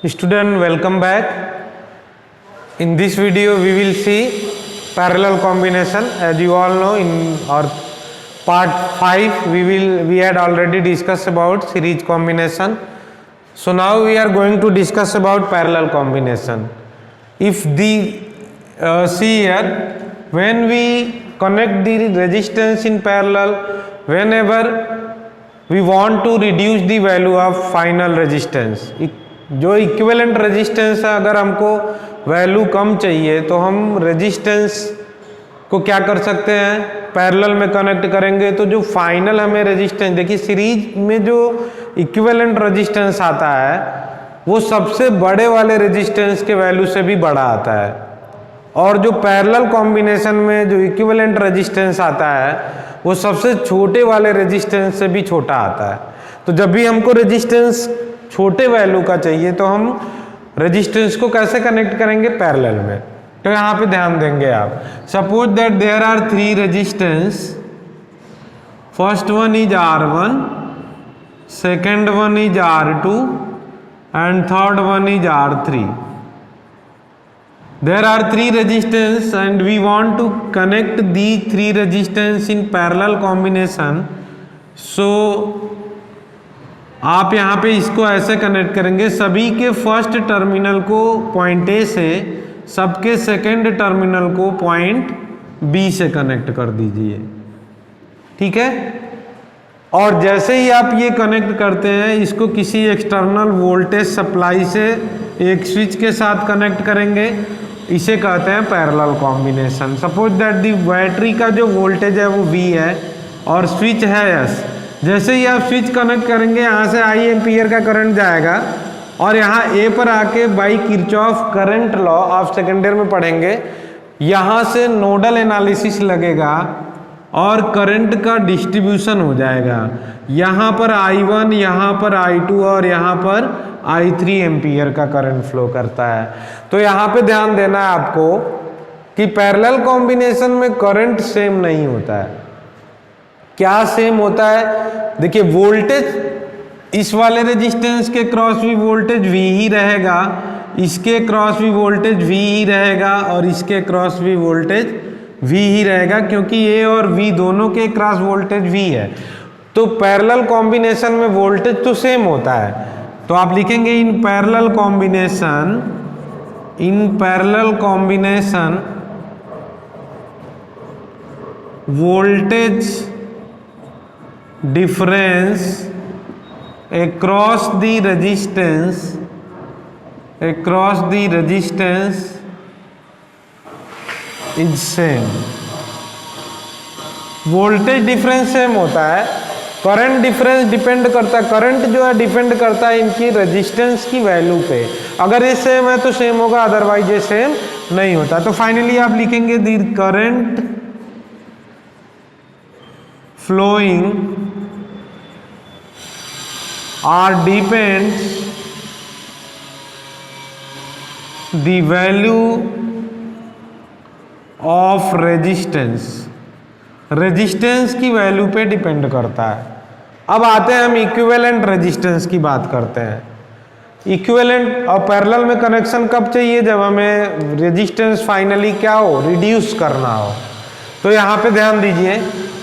Student, welcome back. In this video we will see parallel combination. As you all know, in our part 5 we had already discussed about series combination. So now we are going to discuss about parallel combination. If the see here, when we connect the resistance in parallel, whenever we want to reduce the value of final resistance, जो equivalent resistance है, अगर हमको value कम चाहिए तो हम resistance को क्या कर सकते हैं, पैरेलल में कनेक्ट करेंगे तो जो फाइनल हमें रेजिस्टेंस, देखिए सीरीज में जो इक्विवेलेंट रेजिस्टेंस आता है वो सबसे बड़े वाले रेजिस्टेंस के वैल्यू से भी बड़ा आता है, और जो पैरेलल कॉम्बिनेशन में जो इक्विवेलेंट रेजिस्टेंस आता है वो सबसे छोटे वाले रेजिस्टेंस से भी छोटा आता है। तो जब भी हमको रेजिस्टेंस छोटे वैल्यू का चाहिए तो हम रेजिस्टेंस को कैसे कनेक्ट करेंगे, पैरेलल में। तो यहाँ पे ध्यान देंगे आप, suppose that there are 3 resistance, first one is R1, second one is R2 and third one is R3. There are 3 resistance and we want to connect these 3 resistance in parallel combination. So आप यहाँ पे इसको ऐसे connect करेंगे, सभी के first terminal को point A से, सबके सेकेंड टर्मिनल को पॉइंट बी से कनेक्ट कर दीजिए, ठीक है। और जैसे ही आप ये कनेक्ट करते हैं, इसको किसी एक्सटर्नल वोल्टेज सप्लाई से एक स्विच के साथ कनेक्ट करेंगे, इसे कहते हैं parallel combination. Suppose that the battery का जो वोल्टेज है वो V है और स्विच है S। जैसे ही आप स्विच कनेक्ट करेंगे, यहाँ से I एम्पियर का करंट जाएगा और यहाँ A पर आके बाई किरचॉफ करंट लॉ आप सेकेंड ईयर में पढ़ेंगे, यहाँ से नोडल एनालिसिस लगेगा और करंट का डिस्ट्रीब्यूशन हो जाएगा। यहाँ पर I1, यहाँ पर I2 और यहाँ पर I3 एम्पियर का करंट फ्लो करता है। तो यहाँ पे ध्यान देना है आपको कि पैरेलल कॉम्बिनेशन में करंट सेम नहीं होता है। क्या सेम होता है, देखिए वोल्टेज इस वाले रेजिस्टेंस के क्रॉस भी वोल्टेज V ही रहेगा, इसके क्रॉस भी वोल्टेज V ही रहेगा और इसके क्रॉस भी वोल्टेज V ही रहेगा, क्योंकि A और V दोनों के क्रॉस वोल्टेज V है। तो पैरेलल कॉम्बिनेशन में वोल्टेज तो सेम होता है। तो आप लिखेंगे in parallel combination voltage difference across the resistance is same. Voltage difference same होता है, करंट डिफरेंस डिपेंड करता है, करंट जो है डिपेंड करता है इनकी रेजिस्टेंस की वैल्यू पे। अगर ये सेम है तो सेम होगा, अदरवाइज ये सेम नहीं होता। तो फाइनली आप लिखेंगे the current flowing or depends the value of resistance की वैल्यू पे डिपेंड करता है। अब आते हैं हम इक्विवेलेंट रेजिस्टेंस की बात करते हैं। इक्विवेलेंट और पैरेलल में कनेक्शन कब चाहिए, जब हमें रेजिस्टेंस फाइनली क्या हो, रिड्यूस करना हो। तो यहाँ पे ध्यान दीजिए,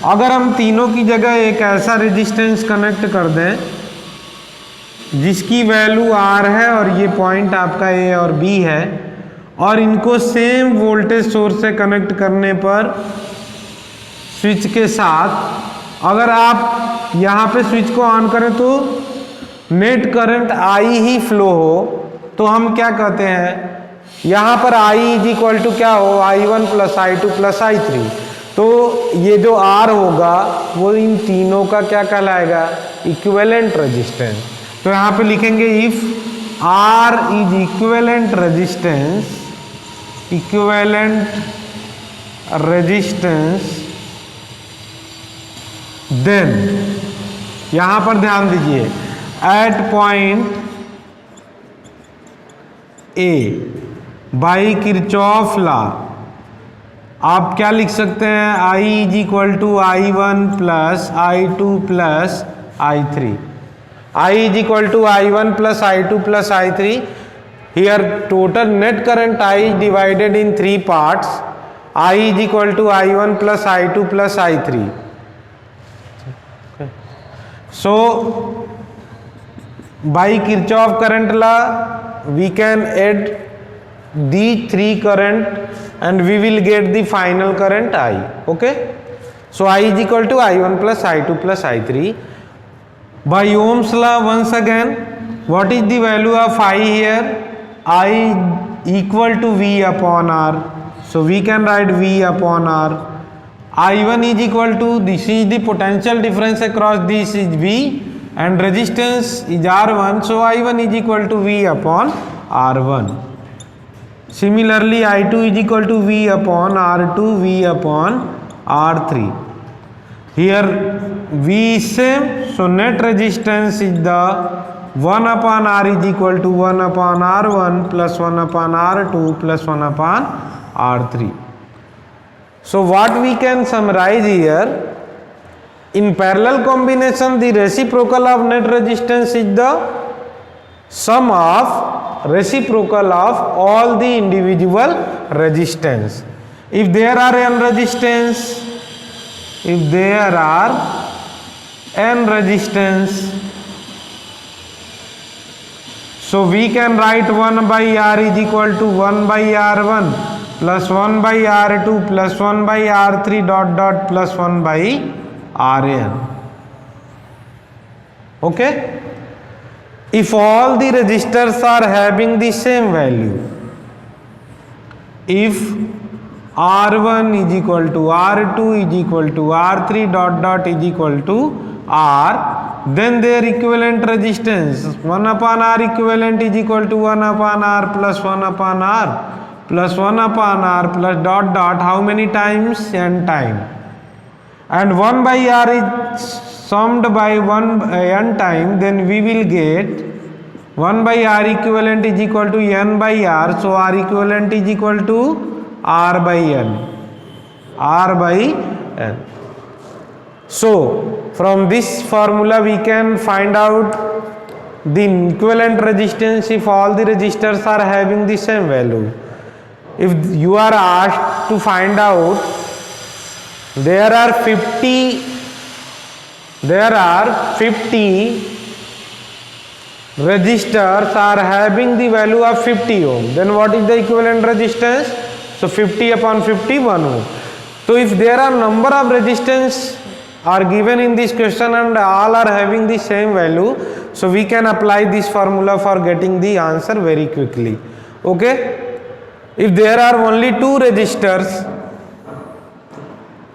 अगर हम तीनों की जगह एक ऐसा रेजिस्टेंस कनेक्ट कर दें जिसकी वैल्यू R है और ये पॉइंट आपका A और B है, और इनको सेम वोल्टेज सोर्स से कनेक्ट करने पर स्विच के साथ, अगर आप यहाँ पे स्विच को ऑन करें तो net current I he flow हो, तो हम क्या कहते हैं, यहाँ पर I इज इक्वल टू क्या हो, I1 plus I2 plus I3। तो ये जो R होगा वो इन तीनों का क्या कहलाएगा, इक्विवेलेंट रेजिस्टेंस। तो यहाँ पे लिखेंगे if R is equivalent resistance then, यहाँ पर ध्यान दीजिए, at point A by Kirchhoff law आप क्या लिख सकते हैं, I is equal to I1 plus I2 plus I3। I is equal to I1 plus I2 plus I3। here total net current I is divided in three parts. I is equal to I1 plus I2 plus I3. So by Kirchhoff current law we can add these three current and we will get the final current I. Okay, so I is equal to I1 plus I2 plus I3. By Ohm's law, once again, what is the value of I here? I equal to V upon R. So we can write V upon R. I1 is equal to, this is the potential difference across this is V and resistance is R1. So I1 is equal to V upon R1. Similarly, I2 is equal to V upon R2, V upon R3. Here V is same, so net resistance is the 1 upon R is equal to 1 upon R1 plus 1 upon R2 plus 1 upon R3. So what we can summarize here, in parallel combination the reciprocal of net resistance is the sum of reciprocal of all the individual resistance. If there are n resistance, if there are n resistance, so we can write 1 by R is equal to 1 by R1 plus 1 by R2 plus 1 by R3 dot dot plus 1 by Rn. Okay, if all the resistors are having the same value, if R1 is equal to R2 is equal to R3 dot dot is equal to R, then their equivalent resistance 1 upon R equivalent is equal to 1 upon R plus 1 upon R plus 1 upon R plus dot dot how many times? N time. And 1 by R is summed by 1 by N time, then we will get 1 by R equivalent is equal to N by R. So R equivalent is equal to R by N. R by N. So from this formula we can find out the equivalent resistance if all the resistors are having the same value. If you are asked to find out, there are 50 resistors are having the value of 50 ohm, then what is the equivalent resistance? So 50 upon 50, 1 ohm. So if there are number of resistance are given in this question and all are having the same value, so we can apply this formula for getting the answer very quickly. Okay, if there are only two resistors,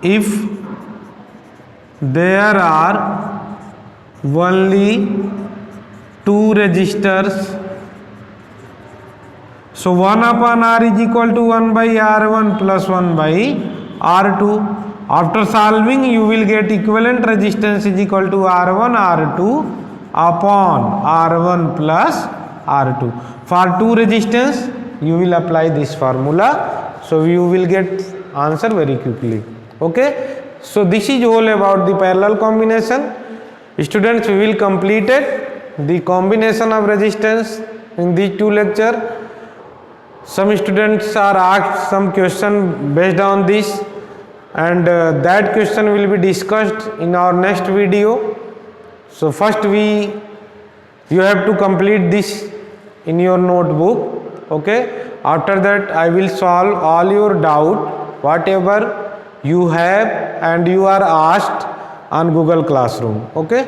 if there are only two resistors, so 1 upon R is equal to 1 by R1 plus 1 by R2. After solving you will get equivalent resistance is equal to R1 R2 upon R1 plus R2. For two resistance you will apply this formula, so you will get answer very quickly. Okay, so this is all about the parallel combination. Students, we will complete it, the combination of resistance in these two lectures. Some students are asked some question based on this, and that question will be discussed in our next video. So first you have to complete this in your notebook. Okay, after that I will solve all your doubt whatever you have and you are asked on Google Classroom. Okay,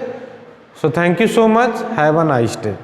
so thank you so much, have a nice day.